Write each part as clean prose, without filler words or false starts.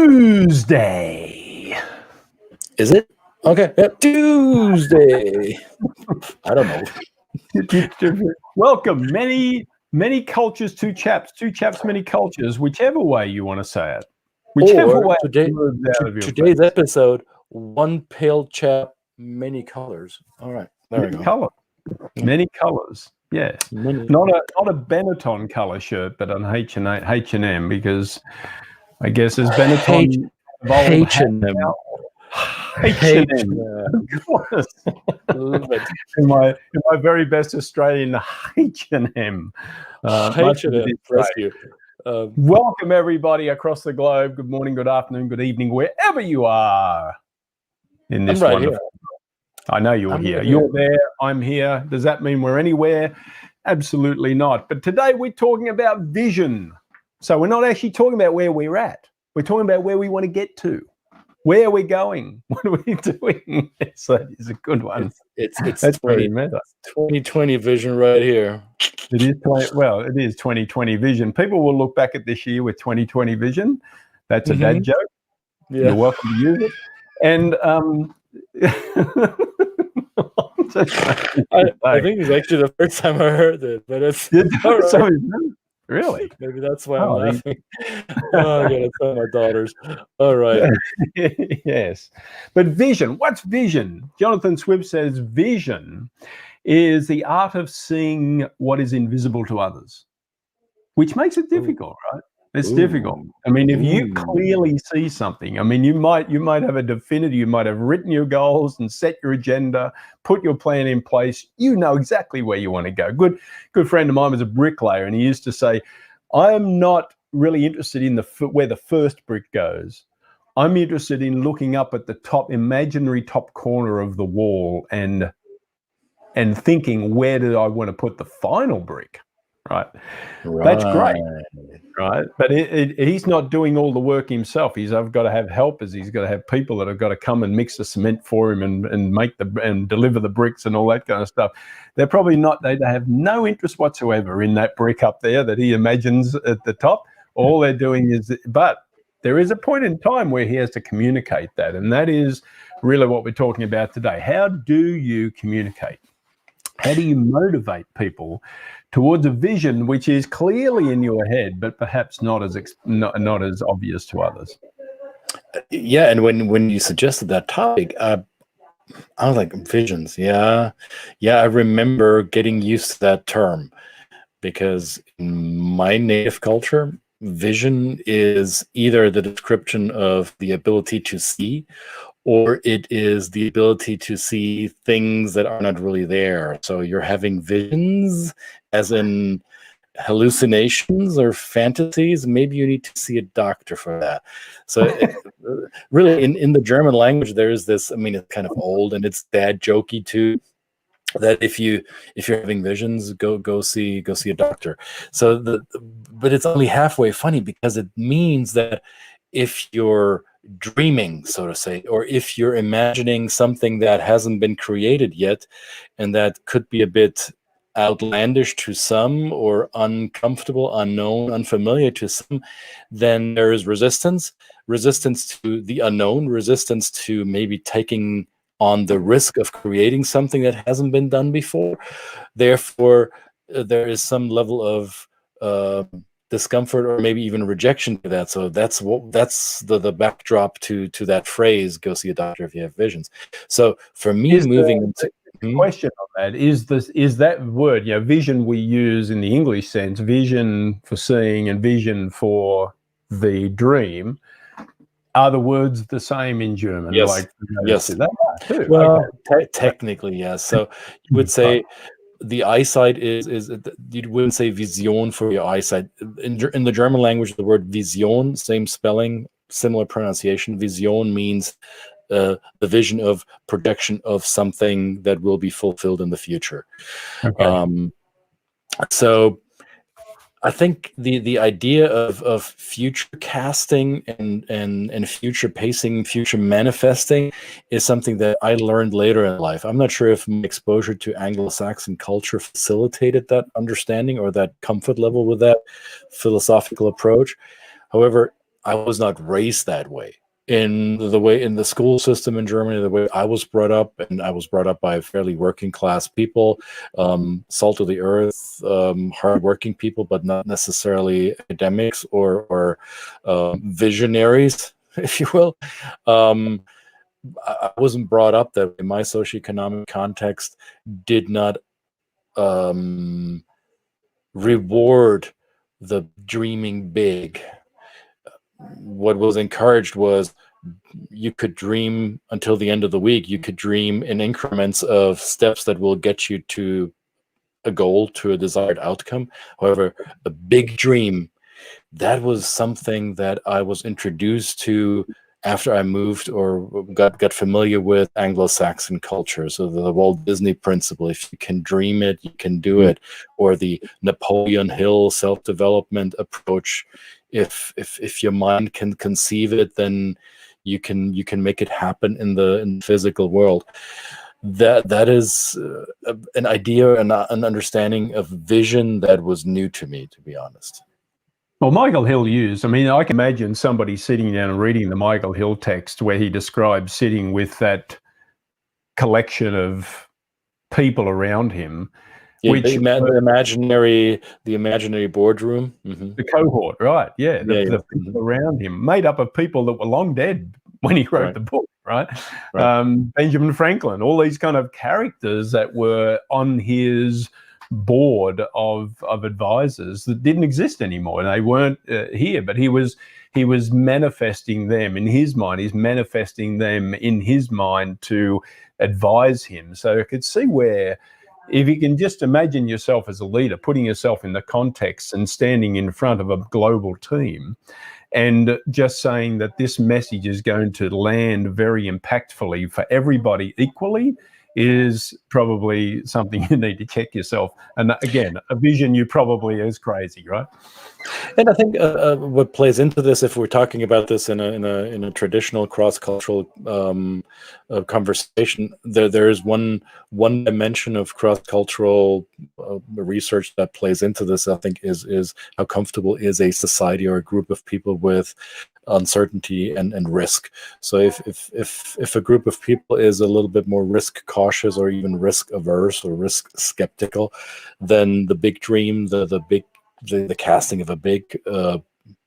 Tuesday. Is it? Okay. Yep. Tuesday. I don't know. Welcome. Many cultures, two chaps, many cultures, whichever way you want to say it. Whichever way today's episode, one pale chap, many colors. All right. There we go. Many colors. Yeah. Not a Benetton color shirt, but an H&M, because I guess as Benetton H&M. H&M. in my very best Australian H&M. Welcome everybody across the globe. Good morning, good afternoon, good evening, wherever you are in this wonderful. I know you're here. You're there. I'm here. Does that mean we're anywhere? Absolutely not. But today we're talking about vision. So we're not actually talking about where we're at. We're talking about where we want to get to. Where are we going? What are we doing? So that is a good one. It's 2020 vision right here. It is 2020 vision. People will look back at this year with 2020 vision. That's a dad joke. Yeah. You're welcome to use it. And I think it's actually the first time I heard it, but it's really. Maybe that's why I'm laughing. I gotta tell my daughters. All right. Yes. But vision. What's vision? Jonathan Swift says vision is the art of seeing what is invisible to others, which makes it difficult, right? It's difficult. I mean, if you clearly see something, I mean, you might have a definitive, you might have written your goals and set your agenda, put your plan in place. You know exactly where you want to go. Good friend of mine was a bricklayer, and he used to say, I'm not really interested in where the first brick goes. I'm interested in looking up at the imaginary top corner of the wall and thinking, where do I want to put the final brick? Right. That's great. Right. But he's not doing all the work himself. He's got to have helpers. He's got to have people that have got to come and mix the cement for him and make and deliver the bricks and all that kind of stuff. They're probably not, they have no interest whatsoever in that brick up there that he imagines at the top. All they're doing but there is a point in time where he has to communicate that. And that is really what we're talking about today. How do you communicate? How do you motivate people towards a vision which is clearly in your head, but perhaps not as obvious to others? Yeah, and when you suggested that topic, I was like, visions. Yeah, I remember getting used to that term, because in my native culture, vision is either the description of the ability to see, or it is the ability to see things that are not really there. So you're having visions, as in hallucinations or fantasies. Maybe you need to see a doctor for that. So really, in the German language, there's this, I mean, it's kind of old and it's dad jokey too, that if you're having visions, go see a doctor. So but it's only halfway funny, because it means that if you're dreaming, so to say, or if you're imagining something that hasn't been created yet, and that could be a bit outlandish to some, or uncomfortable, unknown, unfamiliar to some, then there is resistance to the unknown, resistance to maybe taking on the risk of creating something that hasn't been done before. Therefore, there is some level of discomfort, or maybe even rejection to that. So that's the backdrop to that phrase, go see a doctor if you have visions. So for me, the question on that is that word, vision we use in the English sense, vision for seeing and vision for the dream, are the words the same in German? Yes. Yes. Well, technically, yes. So you would say the eyesight is you wouldn't say vision for your eyesight. In the German language, the word vision, same spelling, similar pronunciation. Vision means the vision of projection of something that will be fulfilled in the future. Okay. So I think the idea of future casting and future pacing, future manifesting is something that I learned later in life. I'm not sure if my exposure to Anglo-Saxon culture facilitated that understanding or that comfort level with that philosophical approach. However, I was not raised that way. In the school system in Germany, the way I was brought up, and I was brought up by fairly working class people, salt of the earth, hardworking people, but not necessarily academics or visionaries, if you will. I wasn't brought up that way. My socioeconomic context did not reward the dreaming big. What was encouraged was you could dream until the end of the week. You could dream in increments of steps that will get you to a goal, to a desired outcome. However, a big dream, that was something that I was introduced to after I moved or got familiar with Anglo-Saxon culture. So the Walt Disney principle, if you can dream it, you can do it, or the Napoleon Hill self-development approach. If your mind can conceive it, then you can make it happen in the physical world. That is an idea and an understanding of vision that was new to me, to be honest. Well, Michael Hill used, I mean, I can imagine somebody sitting down and reading the Michael Hill text where he describes sitting with that collection of people around him. Yeah, which the imaginary boardroom. The cohort, right? Yeah, the people around him, made up of people that were long dead when he wrote the book, right? Benjamin Franklin, all these kind of characters that were on his board of advisors that didn't exist anymore, and they weren't here, but he was manifesting them in his mind. He's manifesting them in his mind to advise him. So I could see where, if you can just imagine yourself as a leader, putting yourself in the context and standing in front of a global team and just saying that this message is going to land very impactfully for everybody equally, is probably something you need to check yourself. And again, a vision you probably is crazy, right? And I think what plays into this, if we're talking about this in a traditional cross-cultural conversation, there is one dimension of cross-cultural research that plays into this. I think is how comfortable is a society or a group of people with uncertainty and risk. So if a group of people is a little bit more risk cautious or even risk averse or risk skeptical, then the big dream, the casting of a big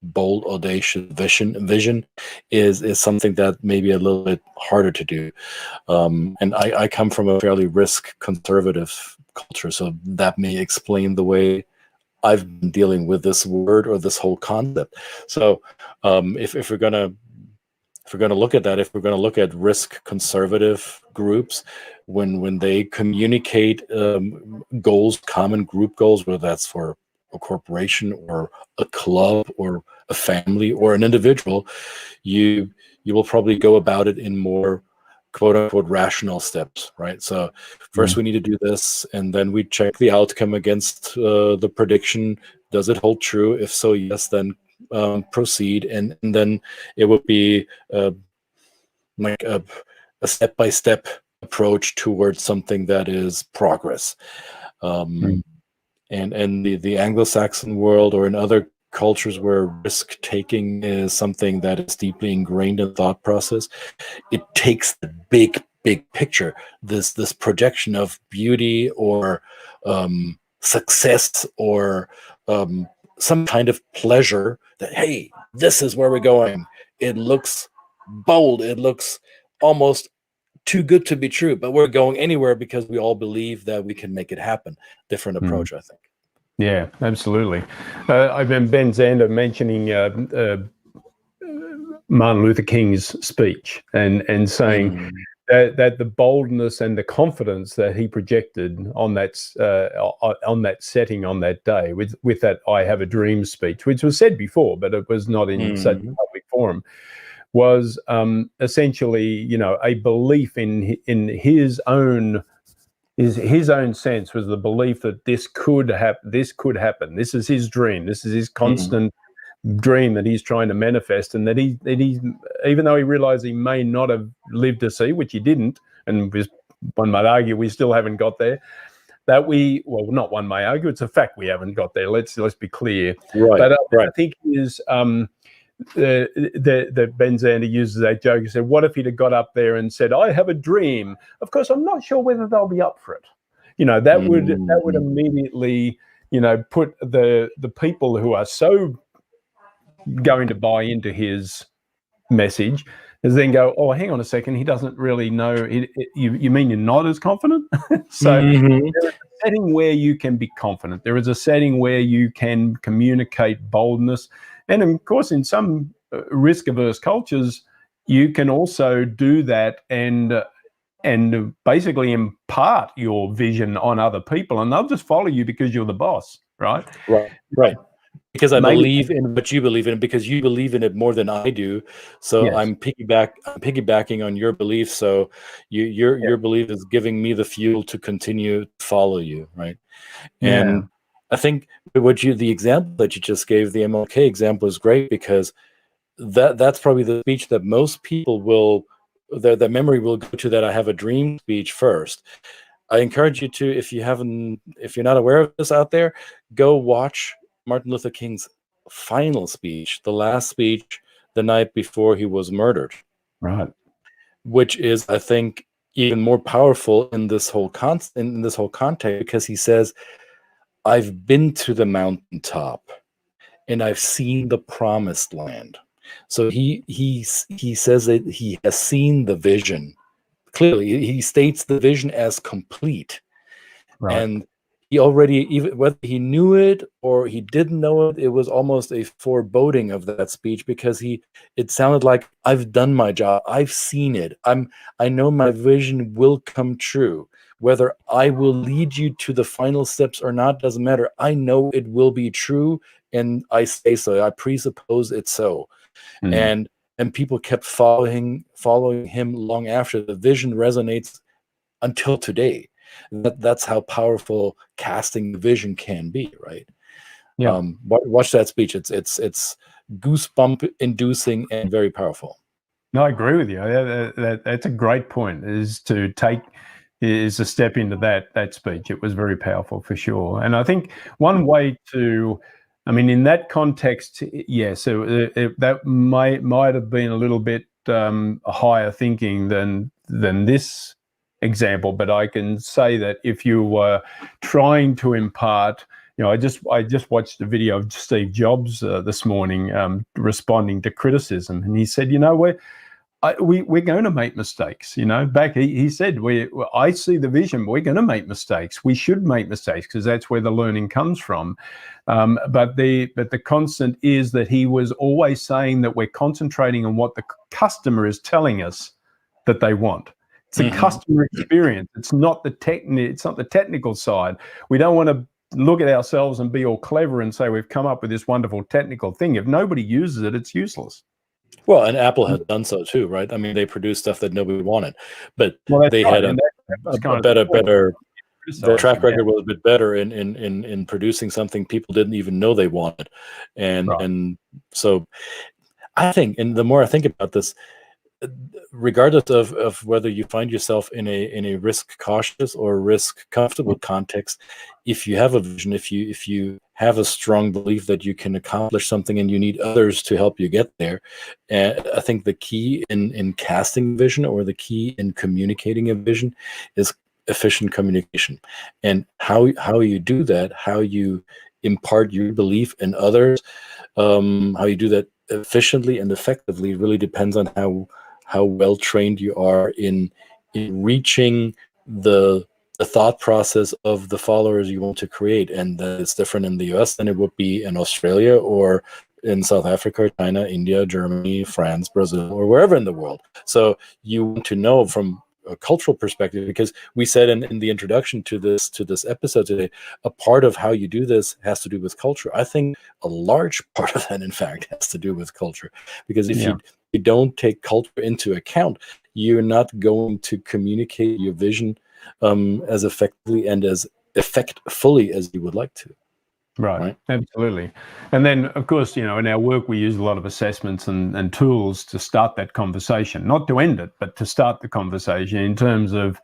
bold audacious vision is something that may be a little bit harder to do. And I come from a fairly risk conservative culture, so that may explain the way I've been dealing with this word or this whole concept. So if we're gonna look at that, if we're gonna look at risk conservative groups, when they communicate goals, common group goals, whether that's for a corporation or a club or a family or an individual, you will probably go about it in more quote unquote rational steps, right? So first we need to do this, and then we check the outcome against the prediction. Does it hold true? If so, yes, then proceed. And then it would be like a step-by-step approach towards something that is progress. And the Anglo-Saxon world, or in other cultures where risk-taking is something that is deeply ingrained in thought process, it takes the big picture, this projection of beauty or success or some kind of pleasure that, hey, this is where we're going. It looks bold. It looks almost too good to be true, but we're going anywhere because we all believe that we can make it happen. Different approach, I think. Yeah, absolutely. I've been Ben Zander mentioning Martin Luther King's speech and saying that the boldness and the confidence that he projected on that setting on that day with that "I Have a Dream" speech, which was said before, but it was not in such a public forum, was essentially, you know, a belief in his own sense, was the belief that this could happen. This is his dream. This is his constant dream that he's trying to manifest, and that he even though he realized he may not have lived to see, which he didn't, and one might argue we still haven't got there. That not one may argue, it's a fact we haven't got there. Let's be clear. Right. But right. I think is that Ben Zander uses that joke. He said, what if he'd have got up there and said, I have a dream? Of course, I'm not sure whether they'll be up for it. You know, that would immediately, you know, put the people who are so going to buy into his message is then go, oh, hang on a second, he doesn't really know. You mean you're not as confident? So there is a setting where you can be confident. There is a setting where you can communicate boldness. And of course, in some risk-averse cultures, you can also do that and basically impart your vision on other people, and they'll just follow you because you're the boss, right? Right. Because I believe in what you believe in, because you believe in it more than I do. So yes. I'm piggybacking on your belief. So your belief is giving me the fuel to continue to follow you, right? And I think the example that you just gave, the MLK example, is great, because that's probably the speech that most people will, their memory will go to, that I have a dream speech first. I encourage you to, if you're not aware of this out there, go watch Martin Luther King's final speech, the last speech the night before he was murdered. Right. Which is, I think, even more powerful in this whole context, because he says, I've been to the mountaintop and I've seen the promised land. So he says that he has seen the vision. Clearly, he states the vision as complete. Right. And he already, even whether he knew it or he didn't know it, it was almost a foreboding of that speech, because it sounded like, I've done my job, I've seen it, I know my vision will come true. Whether I will lead you to the final steps or not doesn't matter. I know it will be true, and I say so. I presuppose it's so. And people kept following him long after. The vision resonates until today. That's how powerful casting the vision can be, right? Yeah. Watch that speech. It's goosebump inducing and very powerful. No, I agree with you. That's a great point, is a step into that speech. It was very powerful for sure. And I think one way to, I mean, in that context, so that might have been a little bit higher thinking than this example, but I can say that if you were trying to impart, you know, I just watched a video of Steve Jobs this morning responding to criticism, and he said, you know, we're going to make mistakes. You know, he said, I see the vision. We're going to make mistakes. We should make mistakes, because that's where the learning comes from. But the constant is that he was always saying that we're concentrating on what the customer is telling us that they want. It's a customer experience. It's not the technical side. We don't want to look at ourselves and be all clever and say we've come up with this wonderful technical thing. If nobody uses it, it's useless. Well, and Apple has done so too, right? I mean, they produced stuff that nobody wanted, but they had a better. Their track record was a bit better in producing something people didn't even know they wanted, and so I think, and the more I think about this, regardless of whether you find yourself in a risk cautious or risk comfortable context, if you have a vision, if you have a strong belief that you can accomplish something and you need others to help you get there, I think the key in casting vision, or the key in communicating a vision, is efficient communication. And how you do that, how you impart your belief in others, how you do that efficiently and effectively, really depends on how well trained you are in reaching the thought process of the followers you want to create. And it's different in the US than it would be in Australia, or in South Africa, China, India, Germany, France, Brazil, or wherever in the world. So you want to know from a cultural perspective, because we said in the introduction to this episode today, a part of how you do this has to do with culture. I think a large part of that, in fact, has to do with culture, because if you don't take culture into account, you're not going to communicate your vision as effectively and as effectfully as you would like to. Right, absolutely. And then, of course, you know, in our work, we use a lot of assessments and tools to start that conversation, not to end it, but to start the conversation, in terms of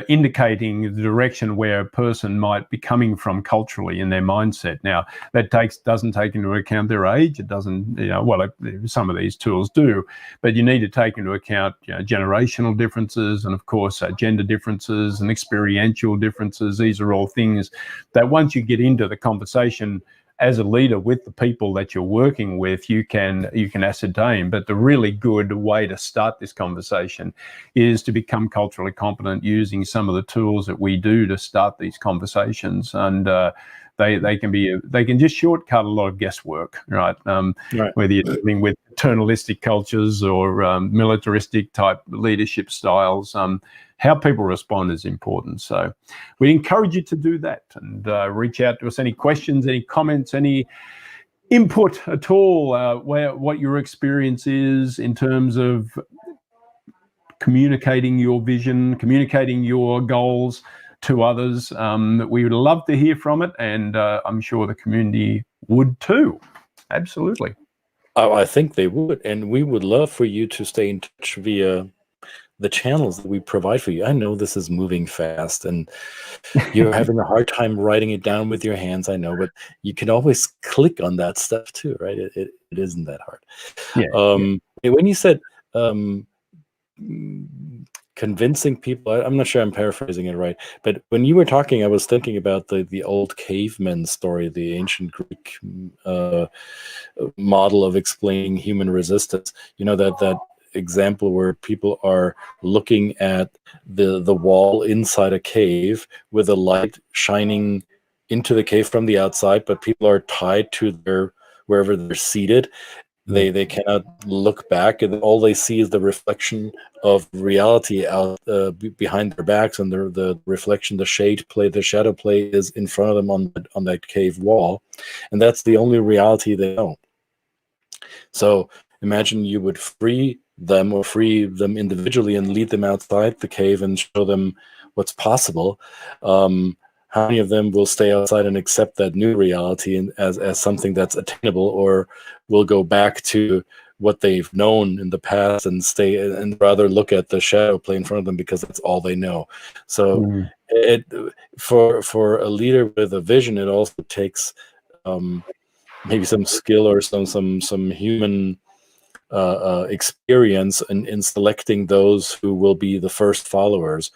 indicating the direction where a person might be coming from culturally in their mindset. Now, that doesn't take into account their age. It doesn't, well, some of these tools do, but you need to take into account generational differences and, of course, gender differences and experiential differences. These are all things that once you get into the conversation as a leader with the people that you're working with, you can ascertain. But the really good way to start this conversation is to become culturally competent using some of the tools that we do to start these conversations. And they can just shortcut a lot of guesswork, right? Right. Whether you're dealing with paternalistic cultures or militaristic type leadership styles, how people respond is important. So we encourage you to do that and reach out to us. Any questions, any comments, any input at all, what your experience is in terms of communicating your vision, communicating your goals to others. We would love to hear from it, and I'm sure the community would too. Absolutely. Oh, I think they would, and we would love for you to stay in touch via the channels that we provide for you. I know this is moving fast and you're having a hard time writing it down with your hands, I know, but you can always click on that stuff too, right? It isn't that hard. Yeah. When you said convincing people, I'm not sure I'm paraphrasing it right, but when you were talking, I was thinking about the old caveman story, the ancient Greek model of explaining human resistance. You know, that example where people are looking at the wall inside a cave with a light shining into the cave from the outside, but people are tied to wherever they're seated. They cannot look back, and all they see is the reflection of reality out behind their backs, and the reflection, the shadow play is in front of them on that cave wall, and that's the only reality they know. So imagine you would free them individually and lead them outside the cave and show them what's possible. How many of them will stay outside and accept that new reality as something that's attainable, or will go back to what they've known in the past and stay and rather look at the shadow play in front of them because that's all they know? So for a leader with a vision, it also takes maybe some skill or some human experience in selecting those who will be the first followers.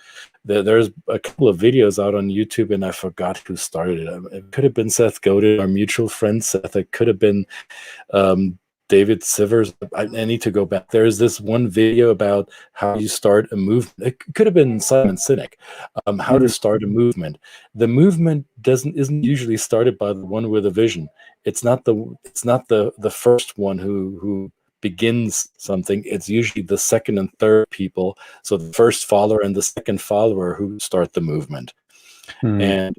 There's a couple of videos out on YouTube, and I forgot who started it. It could have been Seth Godin, our mutual friend Seth. It could have been David Sivers. I need to go back. There's this one video about how you start a movement. It could have been Simon Sinek. How to start a movement. The movement isn't usually started by the one with a vision. It's not the first one who begins something. It's usually the second and third people, so the first follower and the second follower, who start the movement. And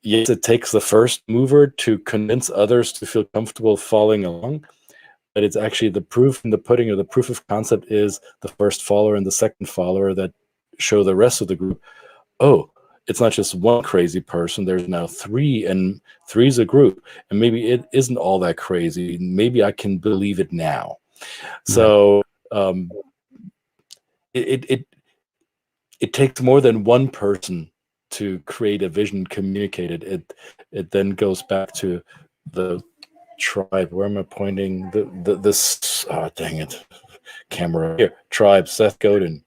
yes, it takes the first mover to convince others to feel comfortable following along, but it's actually the proof in the pudding, or the proof of concept is the first follower and the second follower that show the rest of the group, oh, it's not just one crazy person, there's now three, and three's a group, and maybe it isn't all that crazy. Maybe I can believe it now. So it takes more than one person to create a vision, communicate it. It then goes back to the tribe. Where am I pointing? This dang it, camera here. Tribe. Seth Godin.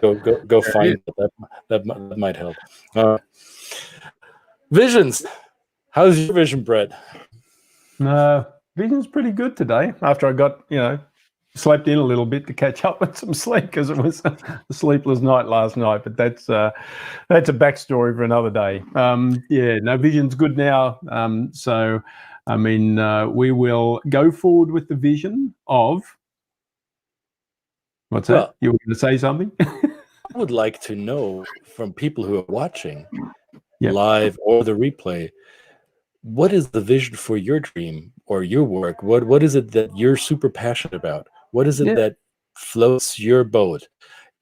Go find it. That might help. Visions. How's your vision, Brett? Vision's pretty good today. After I got slept in a little bit to catch up with some sleep, because it was a sleepless night last night. But that's a backstory for another day. Vision's good now. So I mean, we will go forward with the vision of. What's that? You were going to say something? I would like to know from people who are watching live or the replay, what is the vision for your dream or your work? What is it that you're super passionate about? What is it that floats your boat?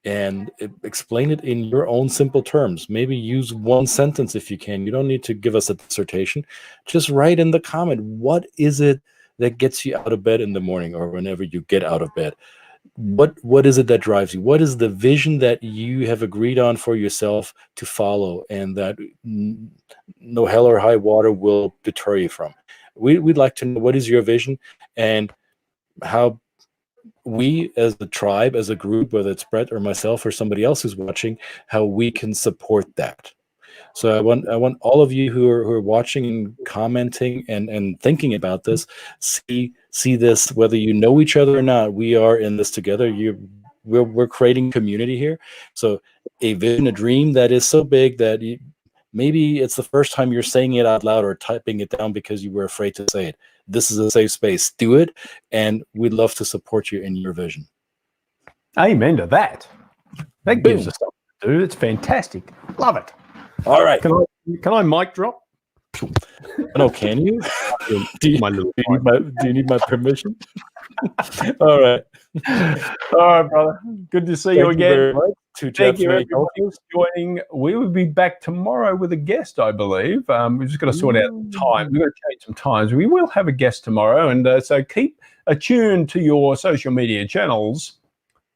And explain it in your own simple terms. Maybe use one sentence if you can. You don't need to give us a dissertation. Just write in the comment, what is it that gets you out of bed in the morning or whenever you get out of bed? what is it that drives you? What is the vision that you have agreed on for yourself to follow, and that no hell or high water will deter you from? We'd like to know, what is your vision, and how we as a tribe, as a group, whether it's Brett or myself or somebody else who's watching, how we can support that. So I want all of you who are watching and commenting and thinking about this, see this, whether you know each other or not. We are in this together. We're creating community here. So a vision, a dream that is so big that maybe it's the first time you're saying it out loud or typing it down because you were afraid to say it. This is a safe space. Do it, and we'd love to support you in your vision. Amen to that. That gives us something to do. It's fantastic. Love it. All right. Can I mic drop? No, can you? Do you need my permission? All right. All right, brother. Good to see you again. Thank you, everybody, for joining. We will be back tomorrow with a guest, I believe. We've just got to sort out the time. We've got to change some times. We will have a guest tomorrow, and so keep attuned to your social media channels.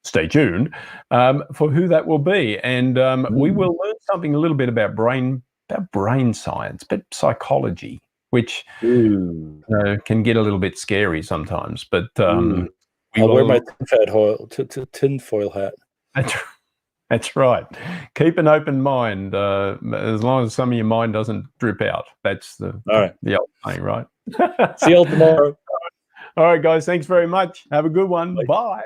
Stay tuned for who that will be, and we will learn something a little bit about brain science, but psychology, which can get a little bit scary sometimes. But I'll wear my tinfoil hat. That's right. Keep an open mind, as long as some of your mind doesn't drip out. That's the old thing, right? See you all tomorrow. All right, guys. Thanks very much. Have a good one. Bye.